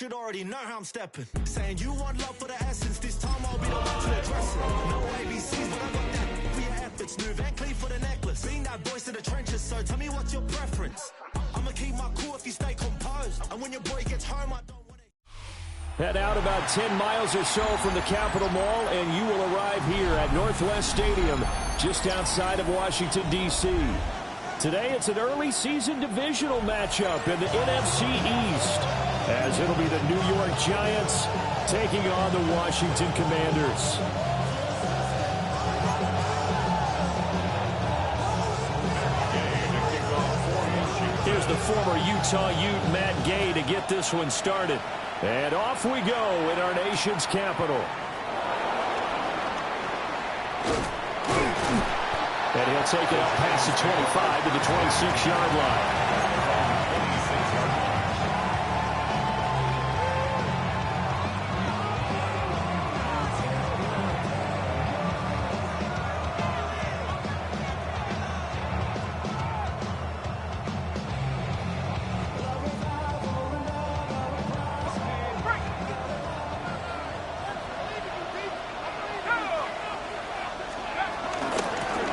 should already know how I'm stepping. Saying you want love for the essence, this time I'll be the one to address it. No ABCs, but I got that for your efforts. Smooth and clean for the necklace. Being that voice of the trenches, so tell me what's your preference. I'ma keep my cool if you stay composed. And when your boy gets home, I don't want to... Head out about 10 miles or so from the Capitol Mall, and you will arrive here at Northwest Stadium, just outside of Washington, D.C. Today, it's an early season divisional matchup in the NFC East, as it'll be the New York Giants taking on the Washington Commanders. Here's the former Utah Ute, Matt Gay, to get this one started. And off we go in our nation's capital. And he'll take it up past the 25 to the 26-yard line.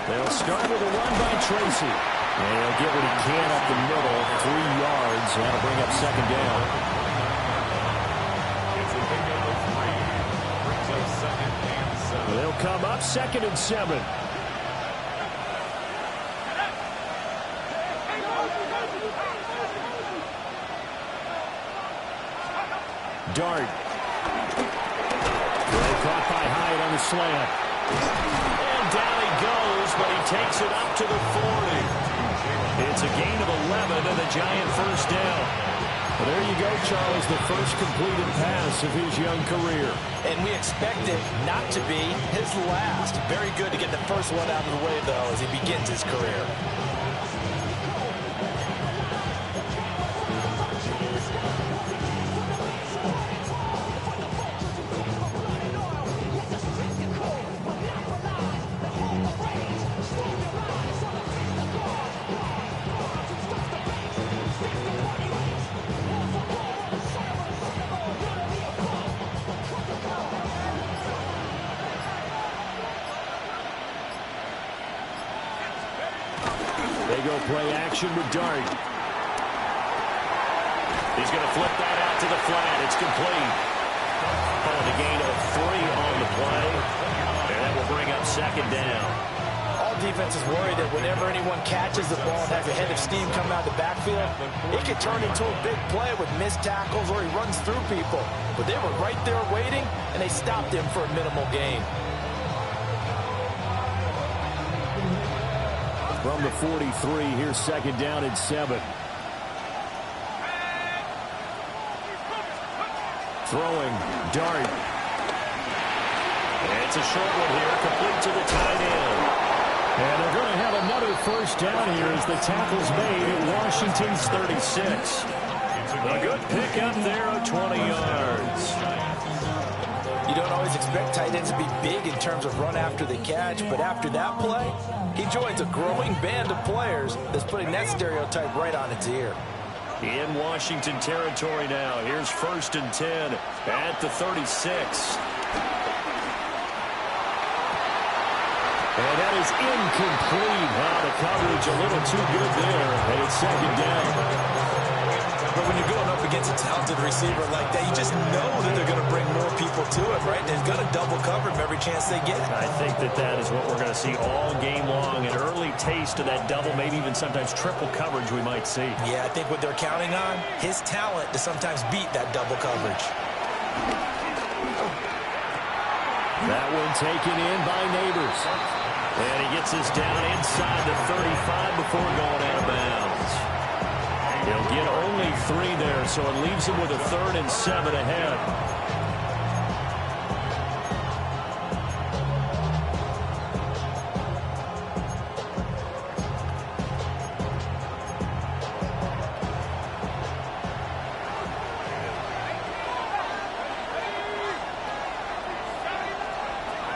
They'll start with a run by Tracy. And he'll get what he can up the middle, 3 yards. That'll bring up second down. They'll come up 2nd and 7. Dart. Well, caught by Hyde on the slant. And down he goes, but he takes it up to the 40. It's a gain of 11 and a Giant first down. Well, there you go, Charles, the first completed pass of his young career. And we expect it not to be his last. Very good to get the first one out of the way, though, as he begins his career. They go play action with Dart. He's going to flip that out to the flat. It's complete. Oh, the gain of 3 on the play. And that will bring up second down. All defenses worry that whenever anyone catches the ball and has a head of steam come out of the backfield, it can turn into a big play with missed tackles or he runs through people. But they were right there waiting, and they stopped him for a minimal gain. From the 43, here's second down and 7. Throwing, Dart. And it's a short one here, complete to the tight end. And they're going to have another first down here as the tackle's made at Washington's 36. A good pickup there of 20 yards. You don't always expect tight ends to be big in terms of run after the catch, but after that play, he joins a growing band of players that's putting that stereotype right on its ear. In Washington territory now. Here's 1st and 10 at the 36. And that is incomplete. Wow, the coverage a little too good there. And it's second down. But when you're going up against a talented receiver like that, you just know that they're going to bring more people to it, right? They've got to double cover him every chance they get. I think that is what we're going to see all game long. An early taste of that double, maybe even sometimes triple coverage we might see. Yeah, I think what they're counting on, his talent to sometimes beat that double coverage. That one taken in by Neighbors. And he gets us down inside the 35 before going out of bounds. He'll get only 3 there, so it leaves him with a 3rd and 7 ahead.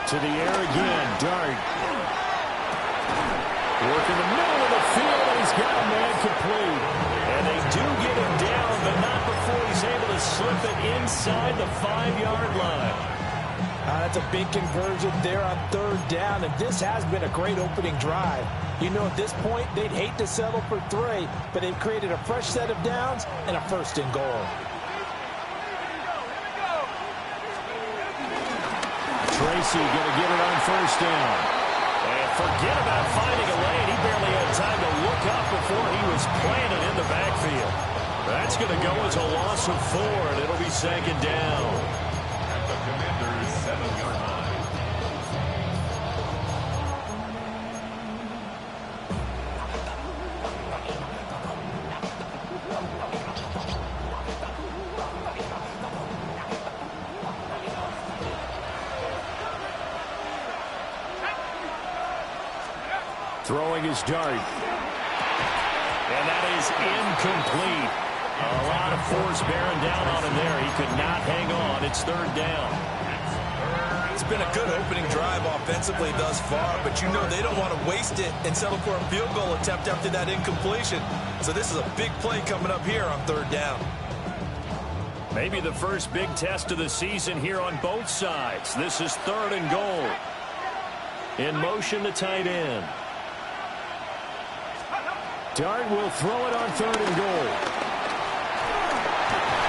To the air again, Dart. Work in the middle of the field, and he's got a man complete. And they do get him down, but but not before he's able to slip it inside the 5-yard line. That's a big conversion there on third down, and this has been a great opening drive. You know, at this point, they'd hate to settle for 3, but they've created a fresh set of downs and a first and goal. Tracy going to get it on first down. And forget about finding a lane. He barely had time to look up before he was planted in the backfield. That's going to go as a loss of 4, and it'll be second down. Throwing his dart. And that is incomplete. A lot of force bearing down on him there. He could not hang on. It's third down. It's been a good opening drive offensively thus far, but you know they don't want to waste it and settle for a field goal attempt after that incompletion. So this is a big play coming up here on third down. Maybe the first big test of the season here on both sides. This is third and goal. In motion, the tight end. Dart will throw it on third and goal.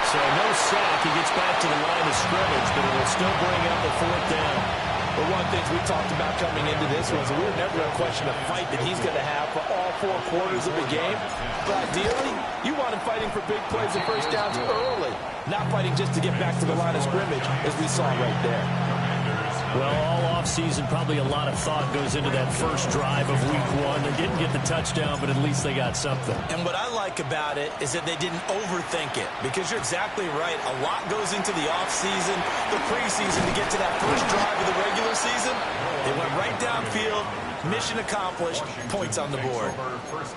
So no sack. He gets back to the line of scrimmage, but it will still bring up the fourth down. But one of the things we talked about coming into this was we were never going to question the fight that he's going to have for all 4 quarters of the game. But ideally, you want him fighting for big plays and first downs early, not fighting just to get back to the line of scrimmage, as we saw right there. Well, all offseason, probably a lot of thought goes into that first drive of week 1. They didn't get the touchdown, but at least they got something. And what I like about it is that they didn't overthink it, because you're exactly right. A lot goes into the offseason, the preseason to get to that first drive of the regular season. They went right downfield, mission accomplished, points on the board.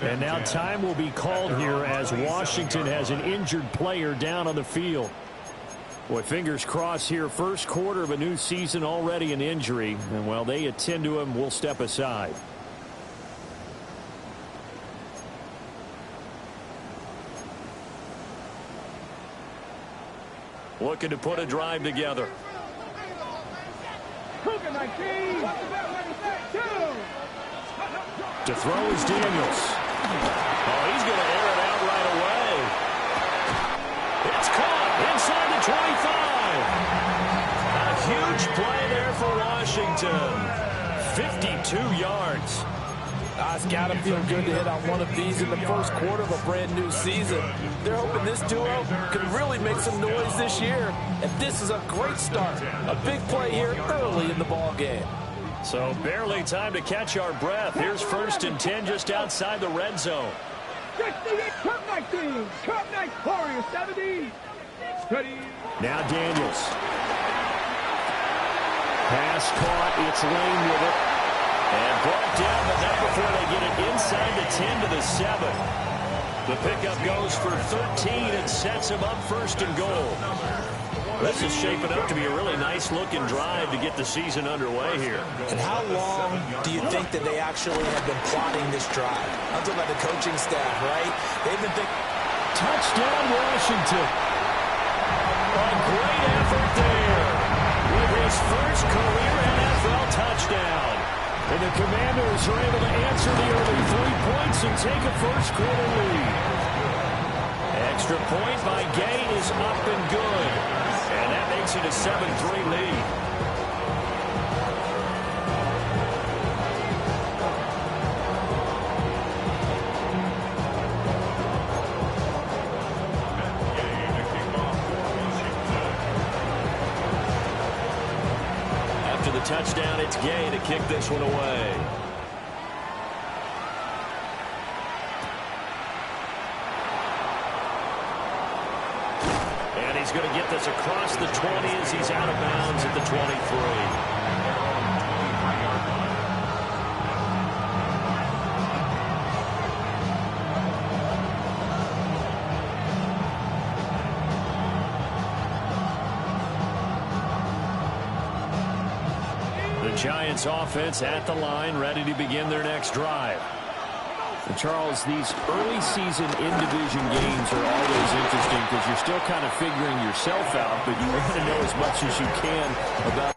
And now time will be called here as Washington has an injured player down on the field. Boy, fingers crossed here. First quarter of a new season, already an injury. And while they attend to him, we'll step aside. Looking to put a drive together. To throw is Daniels. Oh, he's going to air it out right away. It's caught inside the 25. A huge play there for Washington. 52 yards. It's got to feel good to hit on one of these in the first quarter of a brand new season. They're hoping this duo can really make some noise this year. And this is a great start. A big play here early in the ball game. So barely time to catch our breath. Here's first and 10 just outside the red zone. 68, Cup 19, Cup 9, Warrior 70. Steady. Now Daniels. Pass caught. It's Lane with it. And brought down, but not before they get it inside the 10 to the 7. The pickup goes for 13 and sets him up first and goal. This is shaping up to be a really nice-looking drive to get the season underway here. And how long do you think that they actually have been plotting this drive? I'm talking about the coaching staff, right? They've been thinking. Touchdown, Washington. A great effort there with his first career NFL touchdown. And the Commanders are able to answer the early 3 points and take a first-quarter lead. Extra point by Gay is up and good. And that makes it a 7-3 lead. After the touchdown, it's Gay to kick this one away. He's going to get this across the 20 as he's out of bounds at the 23. The Giants offense at the line, ready to begin their next drive. Charles, these early season in-division games are always interesting because you're still kind of figuring yourself out, but you want to know as much as you can about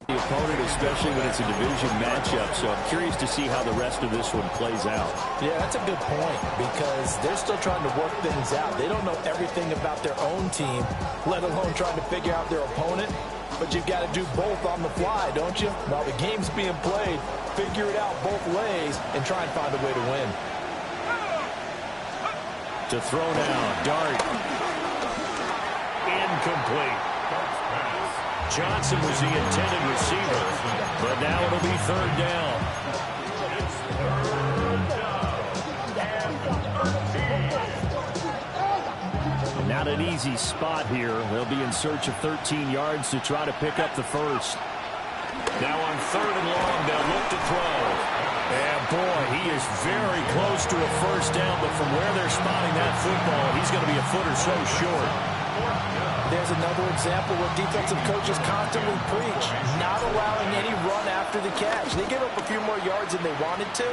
the opponent, especially when it's a division matchup. So I'm curious to see how the rest of this one plays out. Yeah, that's a good point because they're still trying to work things out. They don't know everything about their own team, let alone trying to figure out their opponent. But you've got to do both on the fly, don't you? While the game's being played, figure it out both ways and try and find a way to win. To throw now, Dart. Incomplete. Johnson was the intended receiver, but now it'll be third down. Not an easy spot here. They'll be in search of 13 yards to try to pick up the first. Now on third and long, they'll look to throw. And boy, he is very close to a first down, but from where they're spotting that football, he's going to be a foot or so short. There's another example where defensive coaches constantly preach, not allowing any run after the catch. They give up a few more yards than they wanted to,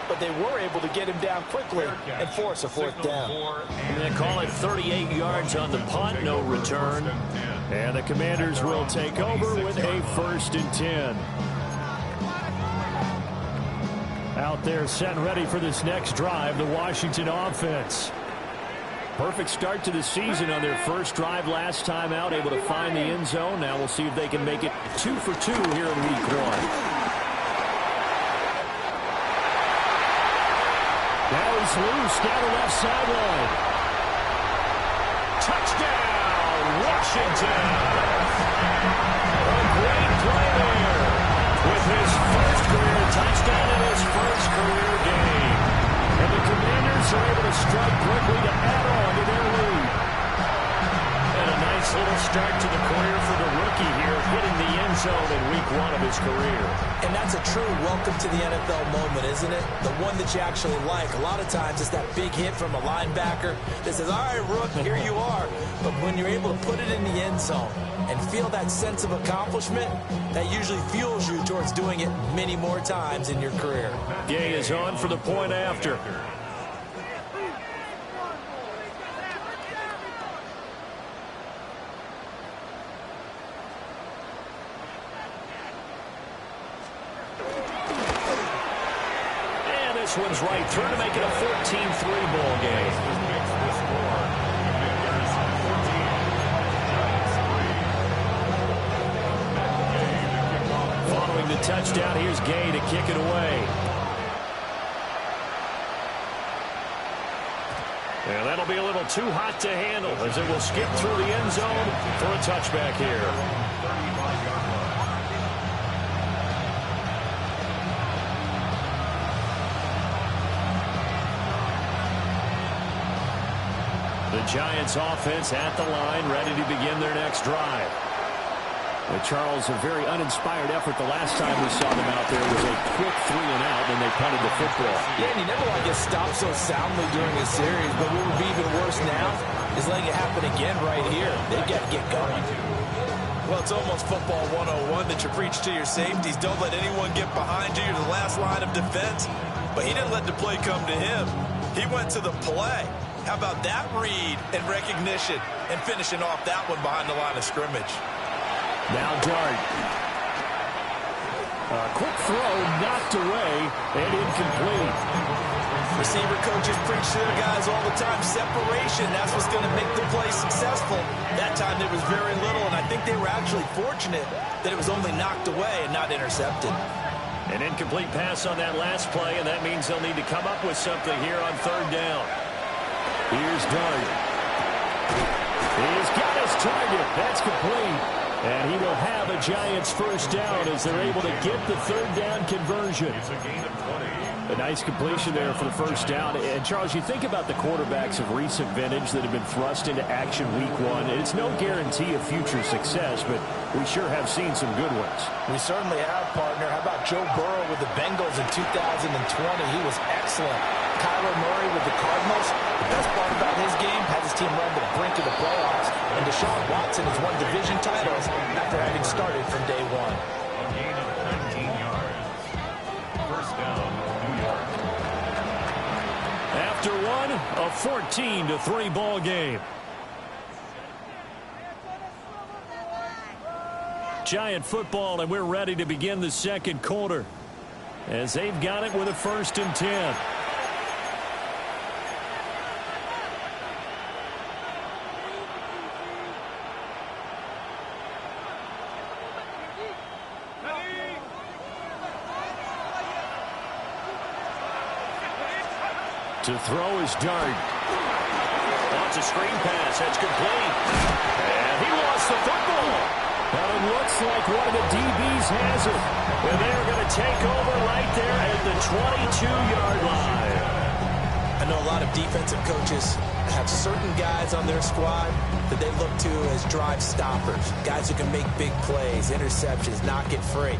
but they were able to get him down quickly and force a fourth down. And they call it 38 yards on the punt, no return. And the Commanders will take over with a 1st and 10. Out there set and ready for this next drive, the Washington offense. Perfect start to the season on their first drive last time out, able to find the end zone. Now we'll see if they can make it 2 for 2 here in week 1. Now he's loose down the left sideline. Touchdown, Washington. A great play there with his first career touchdown in his first career game. And the Commanders are able to strike quickly to add on to their lead. And a nice little start to the career for the rookie here, hitting the end zone in week 1 of his career. And that's a true welcome to the NFL moment, isn't it? The one that you actually like. A lot of times it's that big hit from a linebacker that says, all right, Rook, here you are. But when you're able to put it in the end zone and feel that sense of accomplishment, that usually fuels you towards doing it many more times in your career. Gay is on for the point after. And this one's right through to make it a 14-3 ball game. The touchdown, here's Gay to kick it away. And that'll be a little too hot to handle as it will skip through the end zone for a touchback here. The Giants offense at the line, ready to begin their next drive. Charles, a very uninspired effort the last time we saw them out there was a quick 3 and out when they punted the football. Yeah, and you never want to get stopped so soundly during a series, but what would be even worse now is letting it happen again right here. They've got to get going. Well, it's almost football 101 that you preach to your safeties. Don't let anyone get behind you. You're the last line of defense. But he didn't let the play come to him. He went to the play. How about that read and recognition and finishing off that one behind the line of scrimmage? Now Dart. A quick throw knocked away and incomplete. Receiver coaches preach to their guys all the time. Separation, that's what's going to make the play successful. That time there was very little, and I think they were actually fortunate that it was only knocked away and not intercepted. An incomplete pass on that last play, and that means they'll need to come up with something here on third down. Here's Dart. He's got his target. That's complete. And he will have a Giants first down as they're able to get the third down conversion. It's a gain of 20. A nice completion there for the first down. And, Charles, you think about the quarterbacks of recent vintage that have been thrust into action week one. It's no guarantee of future success, but we sure have seen some good ones. We certainly have, partner. How about Joe Burrow with the Bengals in 2020? He was excellent. Kyler Murray with the Cardinals. The best part about his game has his team run to the brink of the playoffs. And Deshaun Watson has won division titles after having started from day one. A gain of 19 yards. First down, New York. After one, a 14-3 ball game. Giant football, and we're ready to begin the second quarter as they've got it with a 1st and 10. To throw is Dart. Wants a screen pass. That's complete. And he lost the football. But it looks like one of the DBs has it. And they're going to take over right there at the 22-yard line. I know a lot of defensive coaches have certain guys on their squad that they look to as drive stoppers. Guys who can make big plays, interceptions, knock it free.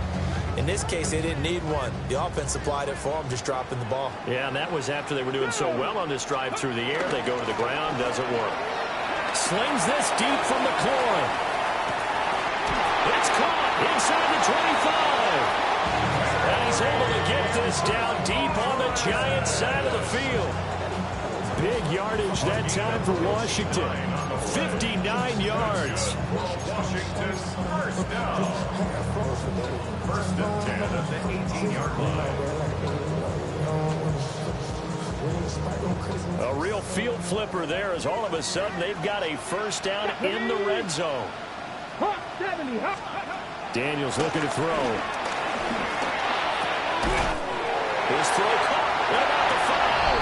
In this case, they didn't need one. The offense supplied it for them, just dropping the ball. Yeah, and that was after they were doing so well on this drive through the air. They go to the ground, doesn't work. Slings this deep from the corner. It's caught inside the 25. And he's able to get this down deep on the Giants side of the field. Big yardage that time for Washington. 59 yards. Washington's first down. First and 10 at the 18-yard line. A real field flipper there as all of a sudden they've got a first down in the red zone. Daniels looking to throw. His throw caught. What about the foul?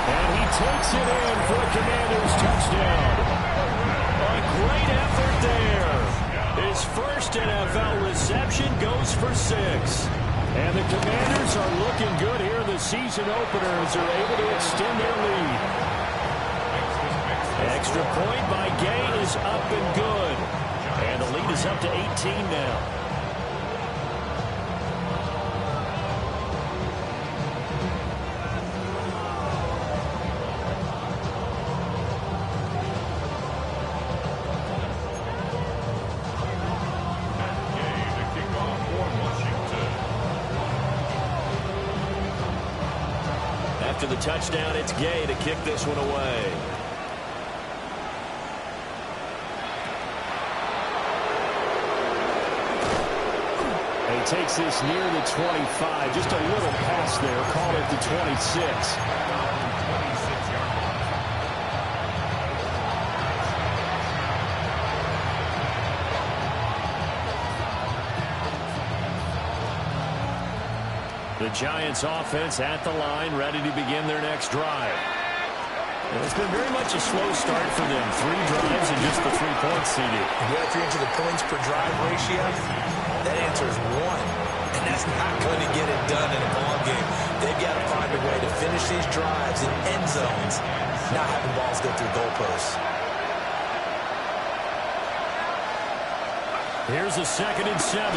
And he takes it in for a Commanders touchdown. A great effort there. His first NFL reception goes for 6. And the Commanders are looking good here. The season openers are able to extend their lead. Extra point by Gay is up and good. And the lead is up to 18 now. After the touchdown, it's Gay to kick this one away. And he takes this near the 25. Just a little pass there. Call it the 26. The Giants offense at the line, ready to begin their next drive. And it's been very much a slow start for them. 3 drives and just the 3 points CD. Yeah, if you're into the points per drive ratio, that answer is 1. And that's not going to get it done in a ball game. They've got to find a way to finish these drives in end zones, not having balls go through goalposts. Here's a 2nd and 7.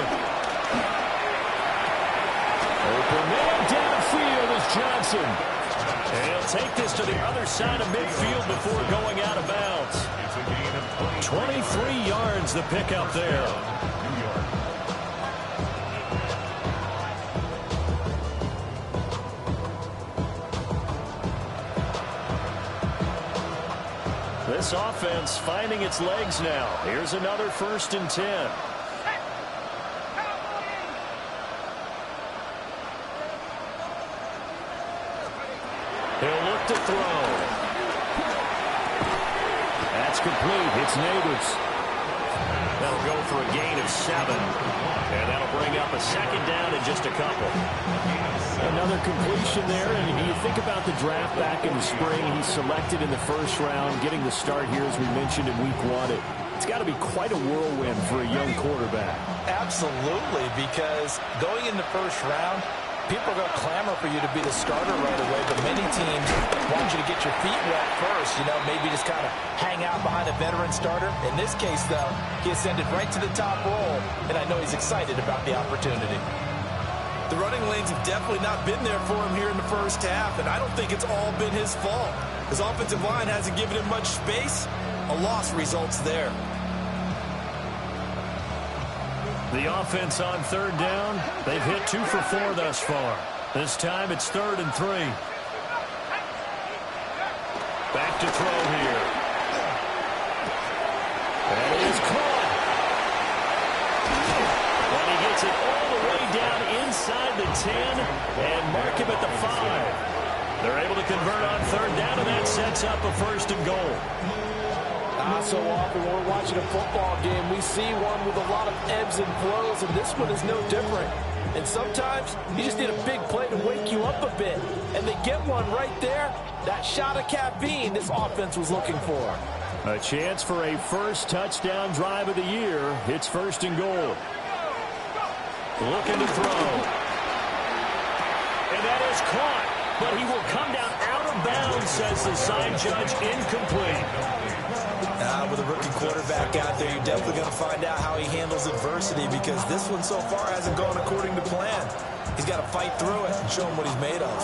Open man downfield is Johnson. And he'll take this to the other side of midfield before going out of bounds. 23 yards the pickup there. This offense finding its legs now. Here's another 1st and 10. He'll look to throw. That's complete. It's Neighbors. That'll go for a gain of 7. And that'll bring up a 2nd down in just a couple. Another completion there. And you think about the draft back in the spring. He's selected in the 1st round, getting the start here, as we mentioned, in week 1. It's got to be quite a whirlwind for a young quarterback. Absolutely, because going in the 1st round, People are going to clamor for you to be the starter right away, but many teams want you to get your feet wet first, you know, maybe just kind of hang out behind a veteran starter. In this case, though, he ascended right to the top role, and I know he's excited about the opportunity. The running lanes have definitely not been there for him here in the first half, and I don't think it's all been his fault. His offensive line hasn't given him much space. A loss results there. The offense on third down. They've hit 2 for 4 thus far. This time it's 3rd and 3. Back to throw here. That is caught. And he gets it all the way down inside the 10 and mark him at the 5. They're able to convert on third down, and that sets up a 1st and goal. So often when we're watching a football game, we see one with a lot of ebbs and flows, and this one is no different. And sometimes you just need a big play to wake you up a bit. And they get one right there. That shot of caffeine this offense was looking for. A chance for a first touchdown drive of the year. It's 1st and goal. Looking to throw. And that is caught. But he will come down out of bounds, says the side judge. Incomplete. With a rookie quarterback out there, you're definitely going to find out how he handles adversity, because this one so far hasn't gone according to plan. He's got to fight through it and show him what he's made of.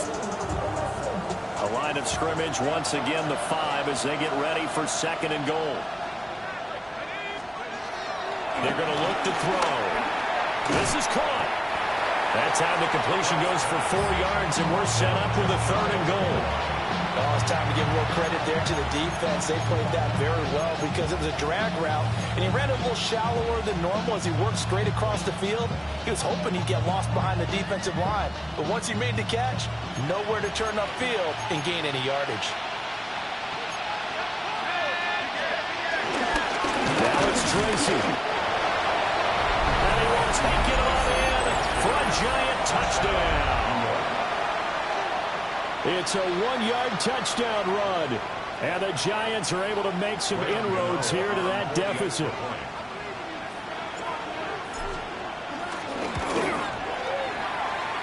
A line of scrimmage, once again the 5 as they get ready for 2nd and goal. They're going to look to throw. This is caught. That time the completion goes for 4 yards, and we're set up with a 3rd and goal. Oh, it's time to give more credit there to the defense. They played that very well because it was a drag route, and he ran a little shallower than normal as he worked straight across the field. He was hoping he'd get lost behind the defensive line, but once he made the catch, nowhere to turn upfield and gain any yardage. Now it's Tracy. And he will take it on in for a giant touchdown. It's a 1-yard touchdown run, and the Giants are able to make some inroads here to that deficit.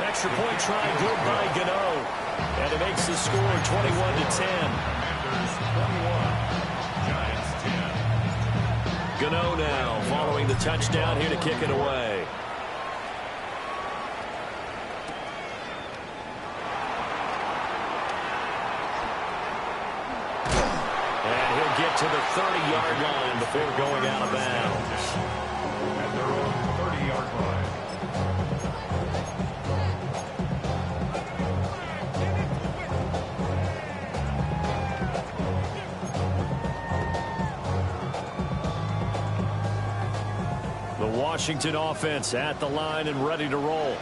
Extra point try good by Gano, and it makes the score 21-10. Gano now following the touchdown here to kick it away. Get to the 30-yard line before going out of bounds. At their own 30-yard line. The Washington offense at the line and ready to roll.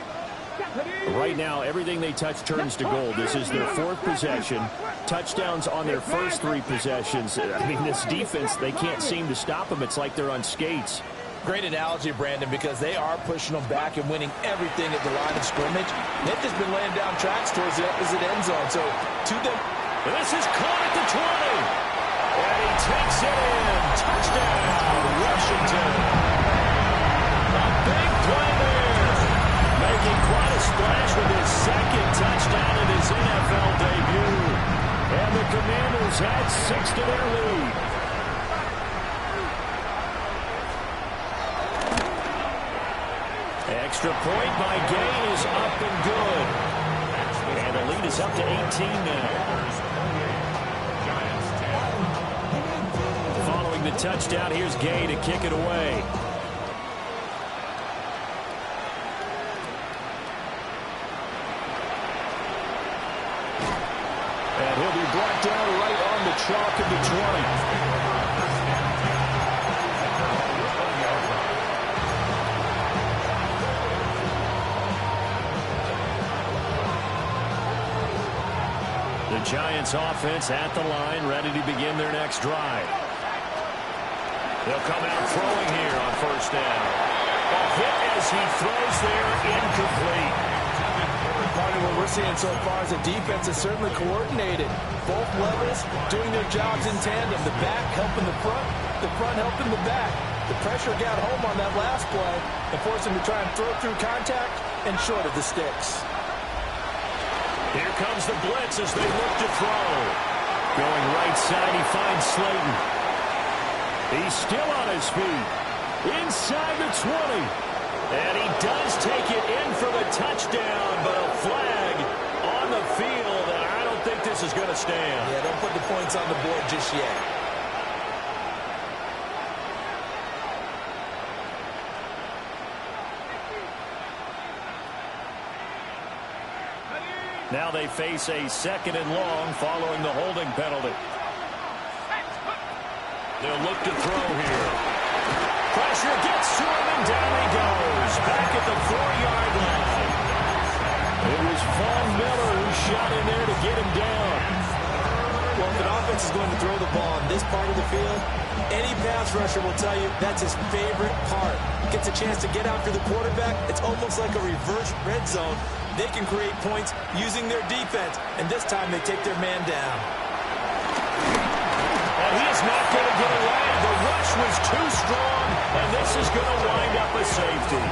Right now, everything they touch turns to gold. This is their 4th possession. Touchdowns on their first 3 possessions. I mean, this defense, they can't seem to stop them. It's like they're on skates. Great analogy, Brandon, because they are pushing them back and winning everything at the line of scrimmage. They've just been laying down tracks towards the opposite end zone. So, to them... This is caught at the 20. And he takes it in. Touchdown, Washington. A big play there. Making quite a splash with his 2nd touchdown in his NFL debut. And the Commanders add 6 to their lead. Extra point by Gain is up and good. And the lead is up to 18 now. Following the touchdown, here's Gay to kick it away. And he'll be brought down right on the chalk of the 20. The Giants offense at the line, ready to begin their next drive. They'll come out throwing here on 1st down. A hit as he throws there, incomplete. Part of what we're seeing so far is the defense is certainly coordinated. Both levels doing their jobs in tandem. The back helping the front helping the back. The pressure got home on that last play and forced him to try and throw through contact and short of the sticks. Here comes the blitz as they look to throw. Going right side, he finds Slayton. He's still on his feet. Inside the 20. And he does take it in for the touchdown, but a flag on the field, and I don't think this is going to stand. Yeah, don't put the points on the board just yet. Now they face a 2nd and long following the holding penalty. They'll look to throw here. Pressure gets to him, and down he goes. Back at the 4-yard line. It was Von Miller who shot in there to get him down. Well, if an offense is going to throw the ball on this part of the field, any pass rusher will tell you that's his favorite part. Gets a chance to get after the quarterback. It's almost like a reverse red zone. They can create points using their defense, and this time they take their man down. And he is not going to get away. The rush was too strong, and this is going to wind up a safety.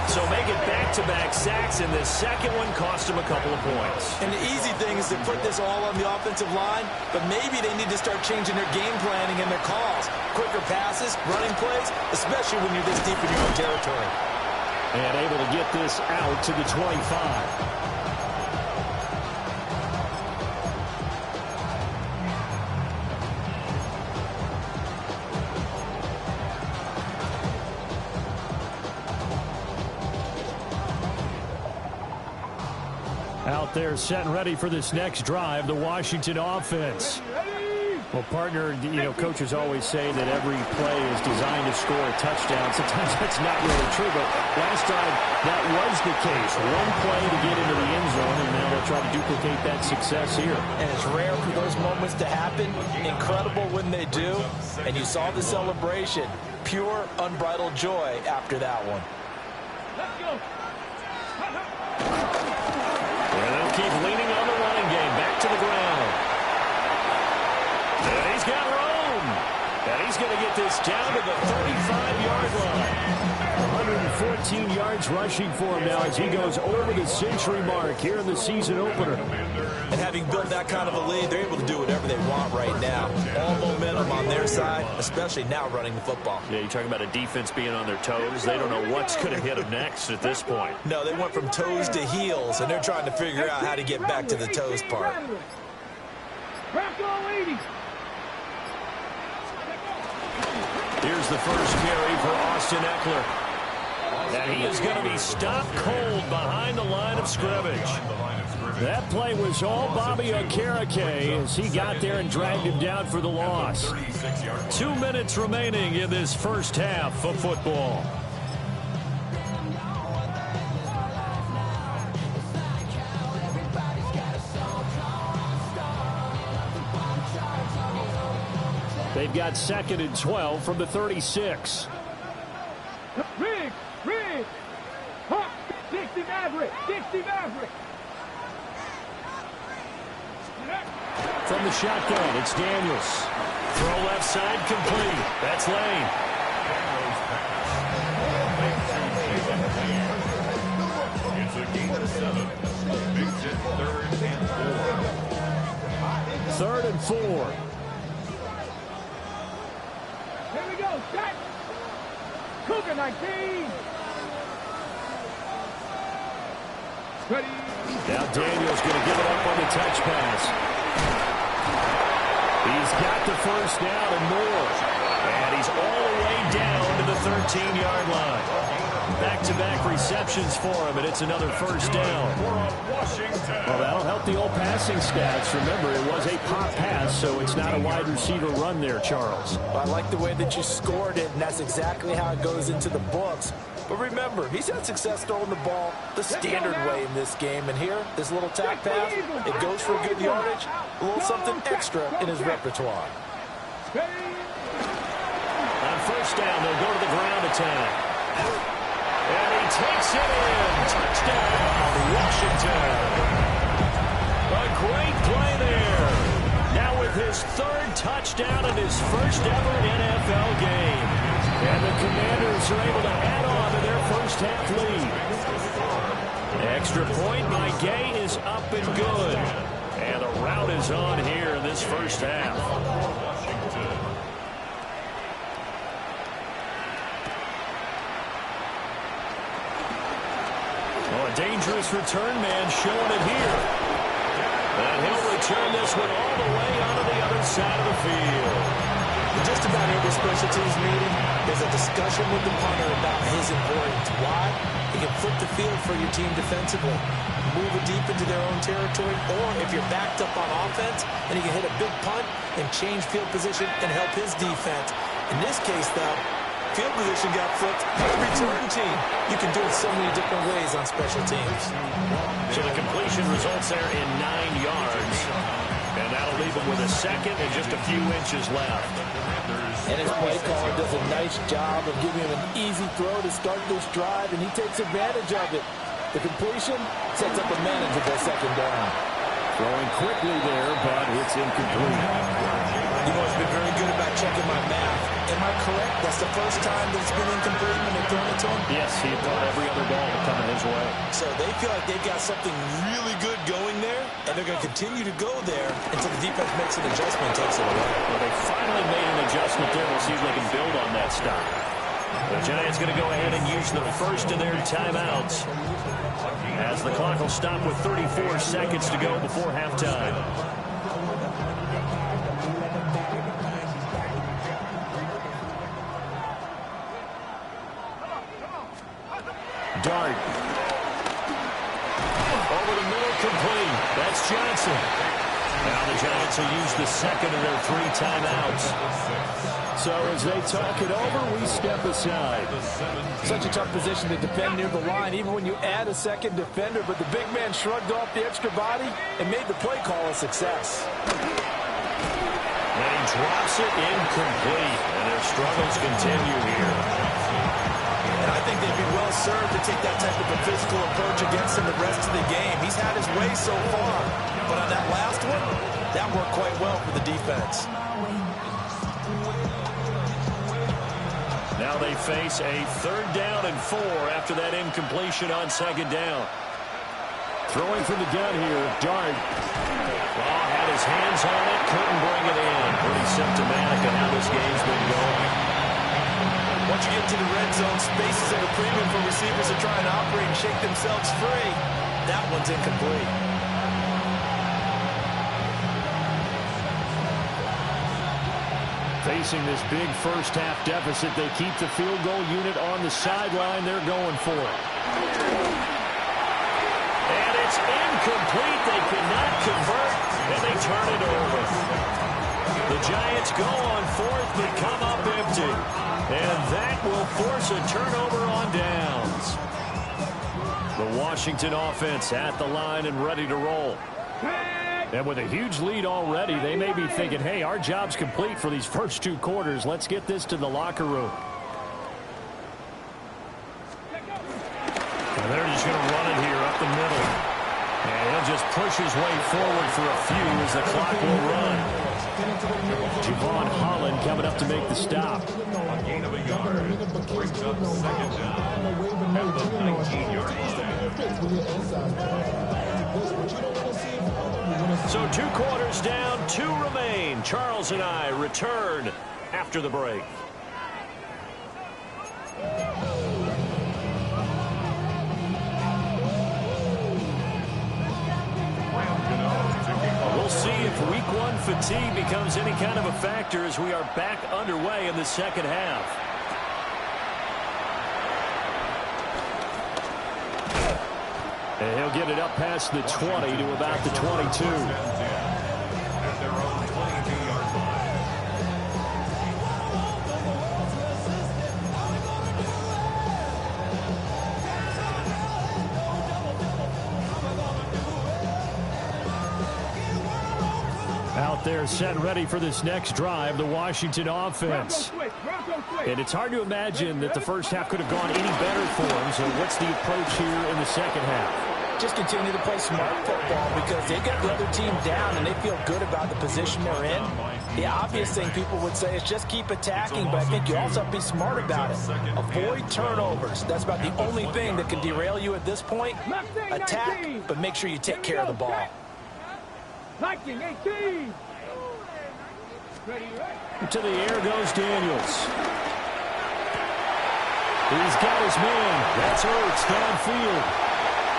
So make it back-to-back sacks, and this second one cost him a couple of points. And the easy thing is to put this all on the offensive line, but maybe they need to start changing their game planning and their calls. Quicker passes, running plays, especially when you're this deep in your own territory. And able to get this out to the 25. Out there set and ready for this next drive, the Washington offense. Well, partner, coaches always say that every play is designed to score a touchdown. Sometimes that's not really true, but last time that was the case. One play to get into the end zone, and now they'll try to duplicate that success here. And it's rare for those moments to happen. Incredible when they do. And you saw the celebration. Pure, unbridled joy after that one. Let's go. And they'll keep leaning on the running game. Back to the ground. And he's got room. And he's going to get this down to the 35-yard line. 114 yards rushing for him now as he goes over the century mark here in the season opener. And having built that kind of a lead, they're able to do whatever they want right now. All momentum on their side, especially now running the football. Yeah, you're talking about a defense being on their toes. They don't know what's going to hit them next at this point. No, they went from toes to heels, and they're trying to figure out how to get back to the toes part. Here's the first carry for Austin Eckler. And he is going to be stopped cold behind the line of scrimmage. That play was all Bobby Okereke as he got there and dragged him down for the loss. 2 minutes remaining in this first half of football. They've got 2nd and 12 from the 36. Riggs! Hawk! Dixie Maverick! From the shotgun, it's Daniels. Throw left side complete. That's Lane. It's a gain of 7. Makes it 3rd and 4. 3rd and 4. Here we go, set! Cougar 19! Ready! Now Daniels going to give it up on the touch pass. He's got the first down and more. And he's all the way down to the 13-yard line. Back-to-back receptions for him, and it's another first down. Well, that'll help the old passing stats. Remember, it was a pop pass, so it's not a wide receiver run there, Charles. I like the way that you scored it, and that's exactly how it goes into the books. But remember, he's had success throwing the ball the standard way in this game. And here, this little tap pass, it goes for good yardage, a little something extra in his repertoire. On first down, they'll go to the ground attack. And he takes it in. Touchdown, Washington. A great play there. Now with his 3rd touchdown in his first ever NFL game. And the Commanders are able to add on to their first half lead. Extra point by Gay is up and good. And the rout is on here in this first half. Oh, a dangerous return man showing it here. And he'll return this one all the way onto the other side of the field. In just about every special teams meeting, there's a discussion with the punter about his importance. Why? He can flip the field for your team defensively, move it deep into their own territory, or if you're backed up on offense, and he can hit a big punt and change field position and help his defense. In this case, though, field position got flipped by the return team. You can do it so many different ways on special teams. So the completion results there in 9 yards. And that'll leave him with a second and just a few inches left. And his play caller does a nice job of giving him an easy throw to start this drive, and he takes advantage of it. The completion sets up a manageable second down. Throwing quickly there, but it's incomplete. You've always been very good about checking my math. Am I correct? That's the first time that it's been incomplete when they've thrown it to him? Yes, he thought every other ball would come his way. So they feel like they've got something really good going there, and they're going to continue to go there until the defense makes an adjustment and takes it away. Well, they finally made an adjustment there. We'll see if they can build on that stop. The Giants going to go ahead and use the first of their timeouts, as the clock will stop with 34 seconds to go before halftime. Dart. Over the middle, complete. That's Johnson. Now the Giants will use the second of their 3 timeouts. So as they talk it over, we step aside. Such a tough position to defend near the line, even when you add a second defender, but the big man shrugged off the extra body and made the play call a success. And he drops it incomplete, and their struggles continue here. And I think they'd be well served to take that type of a physical approach against him the rest of the game. He's had his way so far, but on that last one, that worked quite well for the defense. Now they face a 3rd down and 4 after that incompletion on 2nd down. Throwing from the gun here, Dart. Oh, had his hands on it, couldn't bring it in. Pretty symptomatic of how this game's been going. Once you get to the red zone, spaces are a premium for receivers to try and operate and shake themselves free. That one's incomplete. Facing this big first half deficit, they keep the field goal unit on the sideline. They're going for it. And it's incomplete. They cannot convert, and they turn it over. The Giants go on 4th, but come up empty. And that will force a turnover on downs. The Washington offense at the line and ready to roll. And with a huge lead already, they may be thinking, hey, our job's complete for these first 2 quarters. Let's get this to the locker room. And they're just going to run it here up the middle. And he'll just push his way forward for a few as the clock will run. Javon Holland coming up to make the stop. A gain of a yard brings up 2nd down at the 19-yard line. So 2 quarters down, 2 remain. Charles and I return after the break. We'll see if Week 1 fatigue becomes any kind of a factor as we are back underway in the second half. And he'll get it up past the 20 to about the 22. At their own 22-yard line. Out there set ready for this next drive, the Washington offense. And it's hard to imagine that the first half could have gone any better for them. So what's the approach here in the second half? just continue to play smart football because they got the other team down and they feel good about the position they're in. The obvious thing people would say is just keep attacking, but I think you also have to be smart about it. Avoid turnovers. That's about the only thing that can derail you at this point. Attack, but make sure you take care of the ball. 19, 18. To the air goes Daniels. He's got his man. That's Ertz downfield.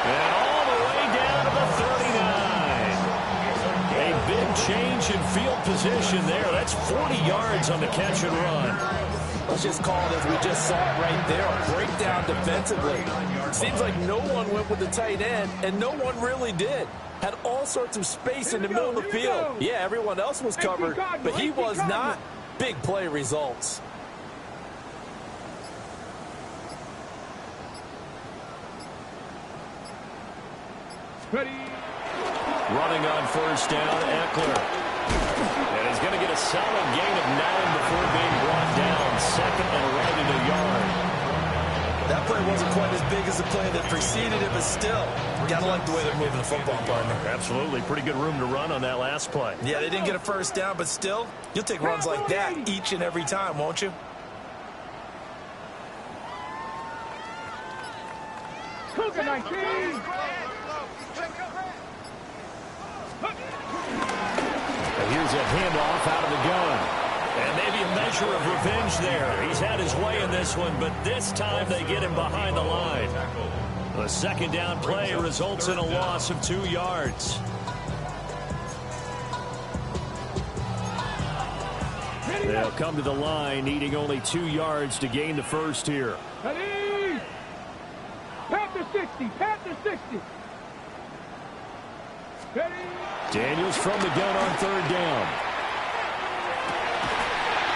And all the way down to the 39. A big change in field position there. That's 40 yards on the catch and run. Let's just call it as we just saw it right there. A breakdown defensively. Seems like no one went with the tight end, and no one really did. Had all sorts of space in the middle of the field. Yeah, everyone else was covered, but he was not. Big play results. Ready. Running on first down, Eckler. And he's going to get a solid gain of 9 before being brought down. Second and right at a yard. That play wasn't quite as big as the play that preceded it, but still, gotta like the way they're moving the football, partner. Absolutely. Pretty good room to run on that last play. Yeah, they didn't get a first down, but still, you'll take runs like that each and every time, won't you? Cougar 19. Here's a handoff out of the gun. And maybe a measure of revenge there. He's had his way in this one, but this time they get him behind the line. The second down play results in a loss of 2 yards. They'll come to the line needing only 2 yards to gain the first here. Ready. Panther 60. Panther 60. Ready. Daniels from the gun on third down.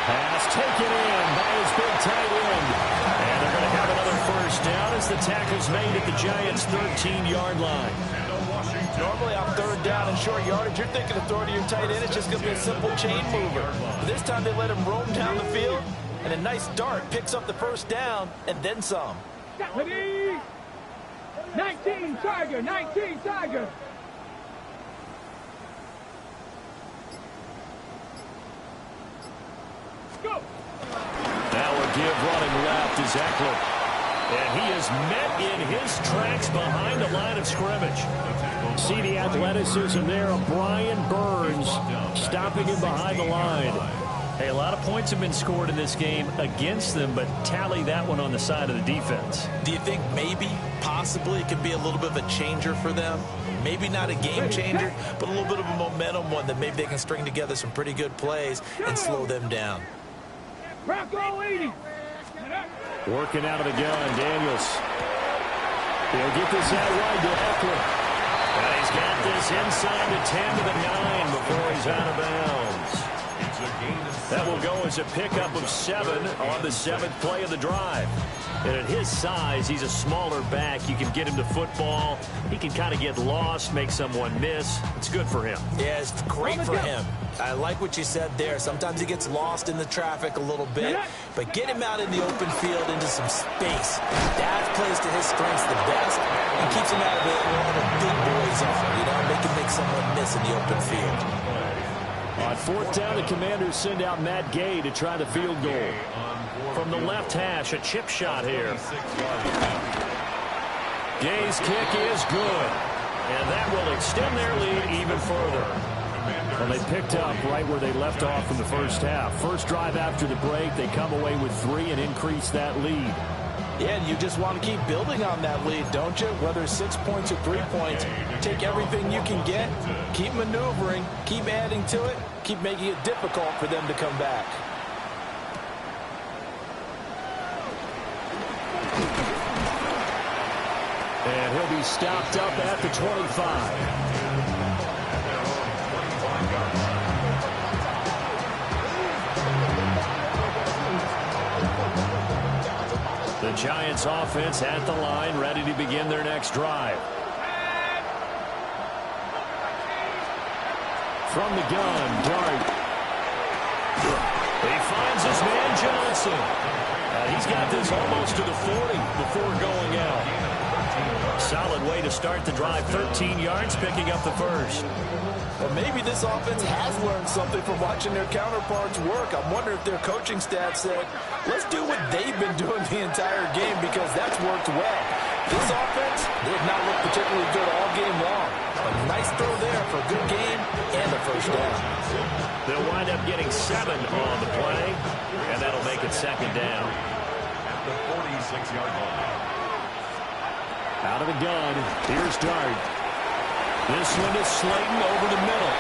Pass taken in by his big tight end. And they're going to have another first down as the tackle's made at the Giants' 13-yard line. Normally on third down and short yardage, you're thinking of throwing to your tight end. It's just going to be a simple chain mover. But this time they let him roam down the field, and a nice dart picks up the first down and then some. Ready. 19 Tiger. 19 Tiger. Go. That will give running left is Eckler. And he is met in his tracks behind the line of scrimmage. See the athleticism there of Brian Burns stopping him behind the line. Hey, a lot of points have been scored in this game against them, but tally that one on the side of the defense. Do you think maybe, possibly, it could be a little bit of a changer for them? Maybe not a game changer, but a little bit of a momentum one that maybe they can string together some pretty good plays and slow them down. Rocco 80. Working out of the gun, Daniels. He'll get this out wide to Eckler. And he's got this inside the 10 to the 9 before he's out of bounds. That will go as a pickup of 7 on the 7th play of the drive. And at his size, he's a smaller back. You can get him to football. He can kind of get lost, make someone miss. It's good for him. Yeah, it's great for him. I like what you said there. Sometimes he gets lost in the traffic a little bit, but get him out in the open field into some space. That plays to his strengths the best and keeps him out of the big boys zone, you know, make someone miss in the open field. On fourth down, the Commanders send out Matt Gay to try the field goal. From the left hash, a chip shot here. Gay's kick is good. And that will extend their lead even further. Well, they picked up right where they left off in the first half. First drive after the break, they come away with 3 and increase that lead. Yeah, and you just want to keep building on that lead, don't you? Whether it's 6 points or 3 points, take everything you can get, keep maneuvering, keep adding to it, keep making it difficult for them to come back. And he'll be stopped up at the 25. The Giants offense at the line, ready to begin their next drive. From the gun, Dart. He finds his man Johnson. He's got this almost to the 40 before going out. Solid way to start the drive. 13 yards, picking up the first. Well, maybe this offense has learned something from watching their counterparts work. I'm wondering if their coaching staff said, let's do what they've been doing the entire game, because that's worked well. This offense did not look particularly good all game long. A nice throw there for a good game and a first down. They'll wind up getting 7 on the play, and that'll make it second down. At the 46-yard line. Out of the gun, here's Dart. This one is Slayton over the middle.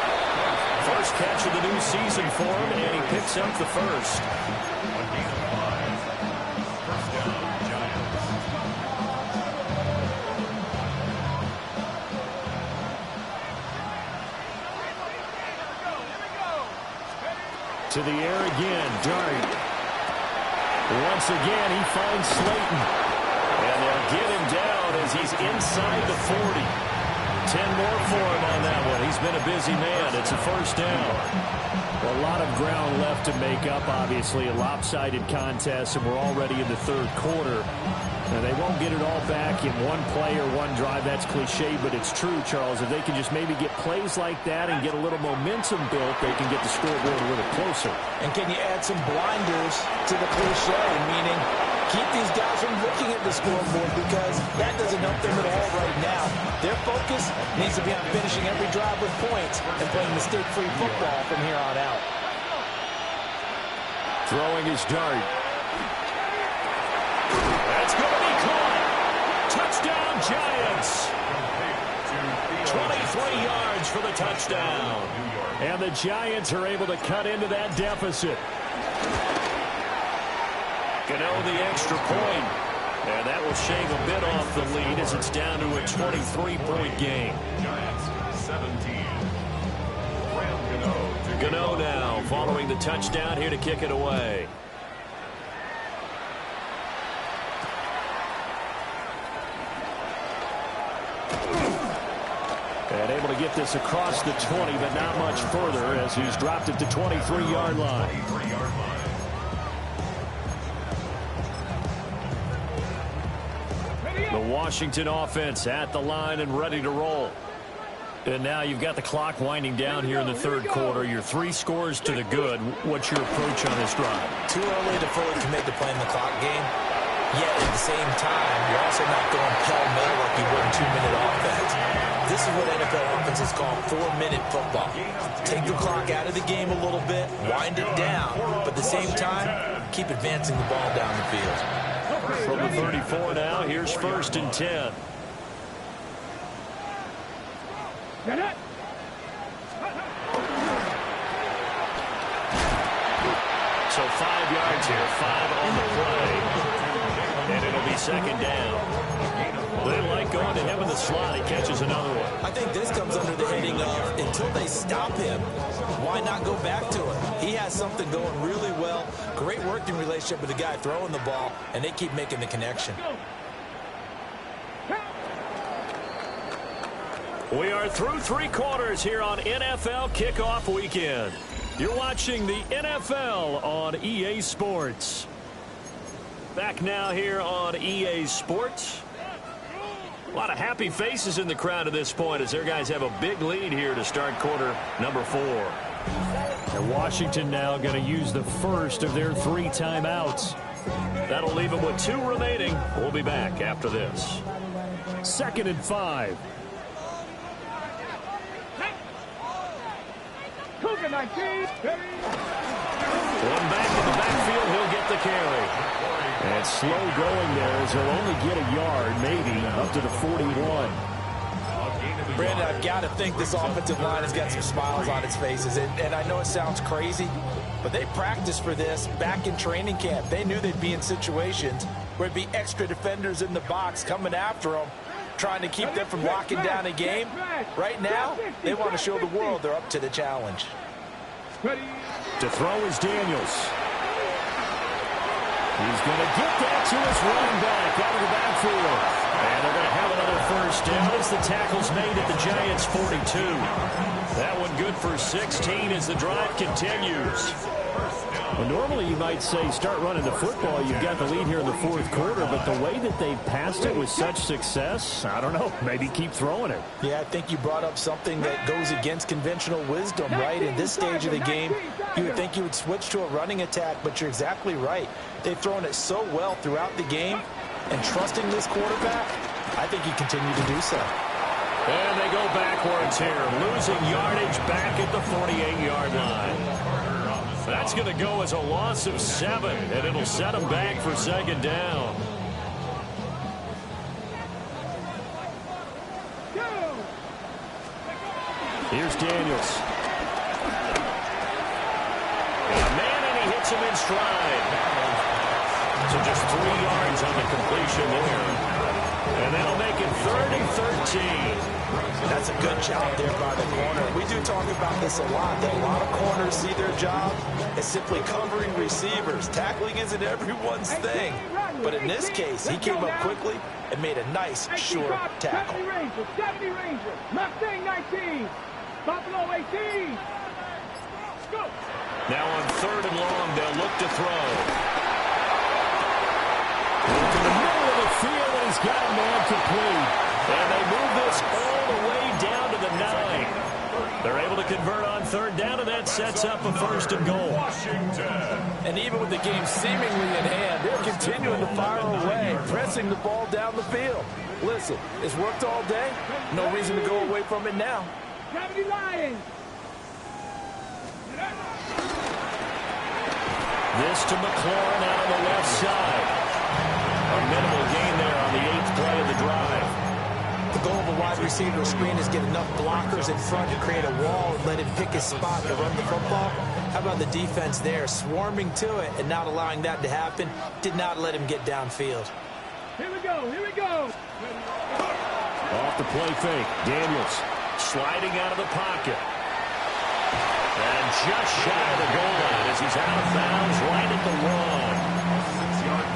First catch of the new season for him, and he picks up the first. A gain of 5. First down, Giants. To the air again, Dart. Once again, he finds Slayton. And they'll get him down as he's inside the 40. 10 more for him on that one. He's been a busy man. It's a first down. A lot of ground left to make up, obviously. A lopsided contest, and we're already in the third quarter. And they won't get it all back in one play or one drive. That's cliche, but it's true, Charles. If they can just maybe get plays like that and get a little momentum built, they can get the scoreboard a little closer. And can you add some blinders to the cliche, meaning keep these guys from looking at the scoreboard, because that doesn't help them at all right now. Their focus needs to be on finishing every drive with points and playing mistake-free football from here on out. Throwing his Dart. That's going to be caught. Touchdown, Giants. 23 yards for the touchdown. And the Giants are able to cut into that deficit. Gano the extra point. And that will shave a bit off the lead as it's down to a 23-point game. Giants 17. Gano now following the touchdown here to kick it away. And able to get this across the 20, but not much further as he's dropped it to 23-yard line. The Washington offense at the line and ready to roll. And now you've got the clock winding down here in the third quarter. Your 3 scores to the good. What's your approach on this drive? Too early to fully commit to playing the clock game. Yet at the same time, you're also not going pell-mell like you would in 2-minute offense. This is what NFL offenses call 4-minute football. Take the clock out of the game a little bit, wind it down, but at the same time, keep advancing the ball down the field. From the 34 now, here's 1st and 10. Get it. So 5 yards here, 5 on the play. And it'll be second down. They like going to him in the slot. He catches another one. I think this comes under the heading of, until they stop him, why not go back to him? He has something going really well. Great working relationship with the guy throwing the ball, and they keep making the connection. We are through 3 quarters here on NFL Kickoff Weekend. You're watching the NFL on EA Sports. Back now here on EA Sports. A lot of happy faces in the crowd at this point as their guys have a big lead here to start quarter number 4. And Washington now going to use the first of their 3 timeouts. That'll leave them with 2 remaining. We'll be back after this. 2nd and 5. Cougar 19. One back in the backfield, he'll get the carry. And slow going there as he'll only get a yard, maybe, up to the 41. Brandon, I've got to think this offensive line has got some smiles on its faces. And I know it sounds crazy, but they practiced for this back in training camp. They knew they'd be in situations where it'd be extra defenders in the box coming after them, trying to keep them from locking down a game. Right now, they want to show the world they're up to the challenge. To throw is Daniels. He's going to get that to his running back out of the backfield. And they're going to have another first down as the tackle's made at the Giants' 42. That one good for 16 as the drive continues. Well, normally you might say start running the football. You've got the lead here in the fourth quarter, but the way that they've passed it with such success, I don't know, maybe keep throwing it. Yeah, I think you brought up something that goes against conventional wisdom, right? In this stage of the game, you would think you would switch to a running attack, but you're exactly right. They've thrown it so well throughout the game, and trusting this quarterback, I think you continue to do so. And they go backwards here, losing yardage back at the 48-yard line. That's going to go as a loss of 7, and it'll set them back for second down. Here's Daniels. And a man, and he hits him in stride. So just 3 yards on the completion there. And that'll make it 3rd and 13. That's a good job there by the corner. We do talk about this a lot, that a lot of corners see their job as simply covering receivers. Tackling isn't everyone's thing. But in this case, he came up quickly and made a nice, sure tackle. 70 Ranger, Mustang 19, Buffalo 18. Go. Now on 3rd and long, they'll look to throw. Look in the middle of the field, and he's got a man complete. And they move this all the way down to the 9. They're able to convert on 3rd down, and that sets up a 1st and goal. And even with the game seemingly in hand, they're continuing to fire away, pressing the ball down the field. Listen, it's worked all day. No reason to go away from it now. 70 Lions. This to McLaurin out on the left side. A minimal gain there on the 8th play of the drive. The goal of a wide receiver screen is get enough blockers in front to create a wall and let him pick his spot to run the football. How about the defense there, swarming to it and not allowing that to happen? Did not let him get downfield. Here we go, here we go. Off the play fake, Daniels sliding out of the pocket. And just shy of the goal line as he's out of bounds right at the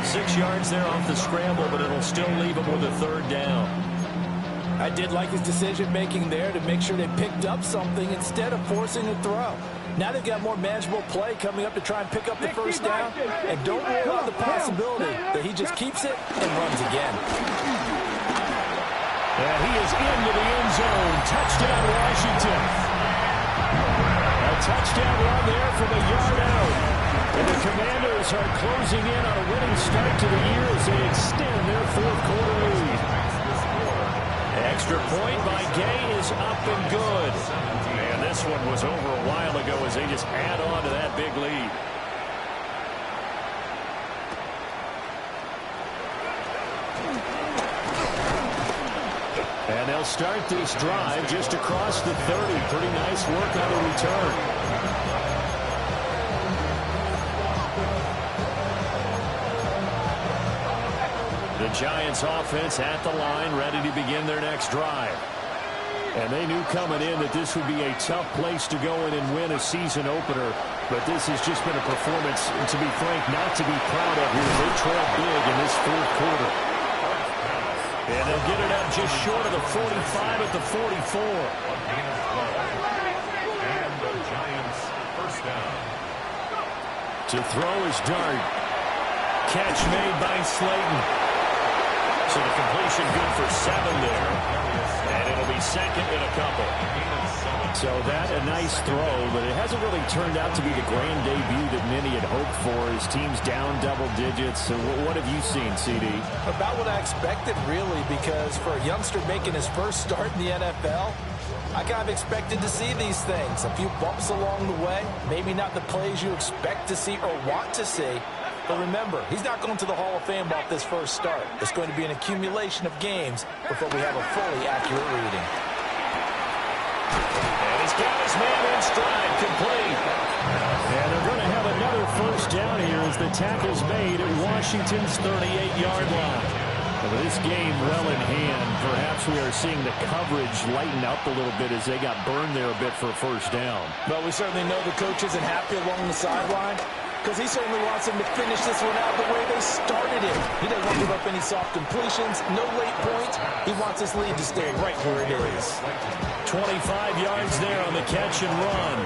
1. 6 yards there off the scramble, but it'll still leave him with a 3rd down. I did like his decision-making there to make sure they picked up something instead of forcing a throw. Now they've got more manageable play coming up to try and pick up the 1st down. And don't rule out the possibility that he just keeps it and runs again. And he is into the end zone. Touchdown, Washington. A touchdown run there from a yard out. And the Commanders are closing in on a winning start to the year as they extend their 4th quarter lead. Extra point by Gay is up and good. And this one was over a while ago as they just add on to that big lead. And they'll start this drive just across the 30. Pretty nice work on the return. The Giants offense at the line, ready to begin their next drive. And they knew coming in that this would be a tough place to go in and win a season opener. But this has just been a performance, to be frank, not to be proud of here. They trail big in this 4th quarter. And they'll get it up just short of the 45 at the 44. And the Giants 1st down. To throw is Dart. Catch made by Slayton. So the completion good for 7 there. And it'll be 2nd and a couple. So that a nice throw, but it hasn't really turned out to be the grand debut that many had hoped for. His team's down double digits. So what have you seen, CD? About what I expected, really, because for a youngster making his first start in the NFL, I kind of expected to see these things. A few bumps along the way, maybe not the plays you expect to see or want to see. But remember, he's not going to the Hall of Fame off this first start. It's going to be an accumulation of games before we have a fully accurate reading. And he's got his man in stride, complete. And they're going to have another 1st down here as the tackle's made at Washington's 38-yard line. And with this game well in hand, perhaps we are seeing the coverage lighten up a little bit as they got burned there a bit for a 1st down. But we certainly know the coach isn't happy along the sideline, because he certainly wants them to finish this one out the way they started it. He doesn't want to give up any soft completions, no late points. He wants this lead to stay right where it is. 25 yards there on the catch and run.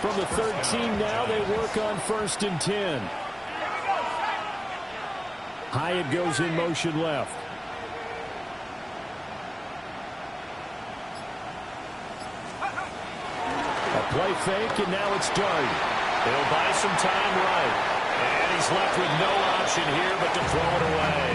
From the 13 now, they work on 1st and 10. Hyatt goes in motion left. A play fake, and now it's Dart. They'll buy some time right. And he's left with no option here but to throw it away.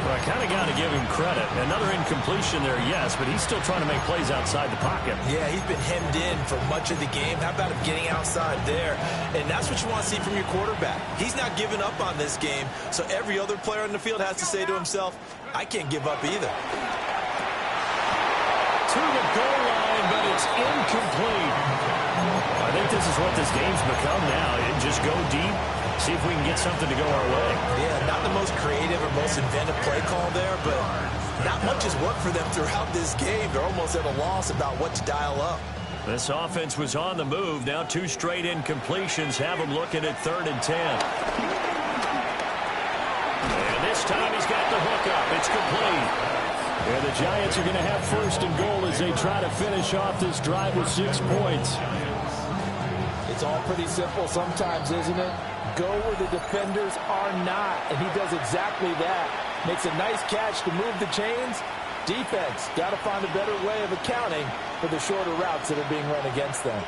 Well, I kind of got to give him credit. Another incompletion there, yes, but he's still trying to make plays outside the pocket. Yeah, he's been hemmed in for much of the game. How about him getting outside there? And that's what you want to see from your quarterback. He's not giving up on this game, so every other player on the field has to say to himself, I can't give up either. To the goal line, but it's incomplete. I think this is what this game's become now. Just go deep, see if we can get something to go our way. Yeah, not the most creative or most inventive play call there, but not much has worked for them throughout this game. They're almost at a loss about what to dial up. This offense was on the move. Now 2 straight incompletions have them looking at 3rd and 10. And this time he's got the hook up. It's complete. And the Giants are going to have 1st and goal as they try to finish off this drive with 6 points. It's all pretty simple sometimes, isn't it? Go where the defenders are not, and he does exactly that. Makes a nice catch to move the chains. Defense, got to find a better way of accounting for the shorter routes that are being run against them.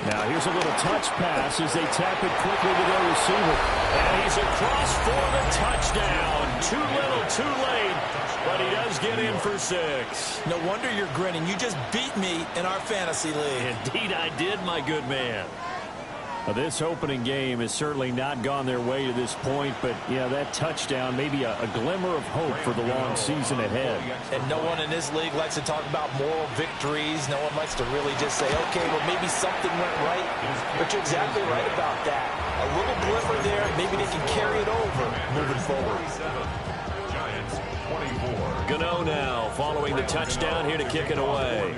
Now here's a little touch pass as they tap it quickly to their receiver. And he's across for the touchdown. Too little, too late, but he does get in for 6. No wonder you're grinning. You just beat me in our fantasy league. Indeed I did, my good man. Well, this opening game has certainly not gone their way to this point, but, yeah, that touchdown may be a glimmer of hope for the long season ahead. And no one in this league likes to talk about moral victories. No one likes to really just say, okay, well, maybe something went right. But you're exactly right about that. A little glimmer there, maybe they can carry it over moving forward. Giants 24. Gano now following the touchdown here to kick it away.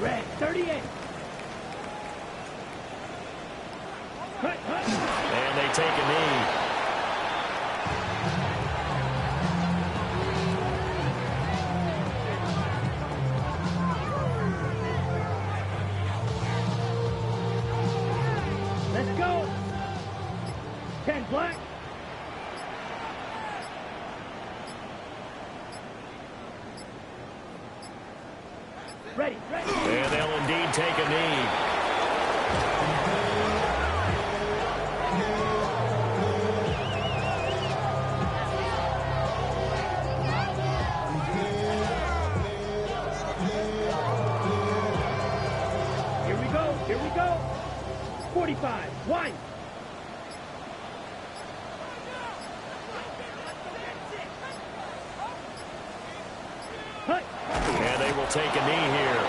Red, 38. And they take a knee. Let's go. 10 black. Ready, ready. And they'll indeed take a knee. Here we go, here we go. 45, one. Hut. And they will take a knee here.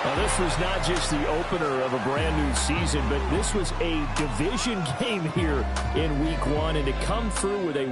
Well, this was not just the opener of a brand new season, but this was a division game here in week 1, and to come through with a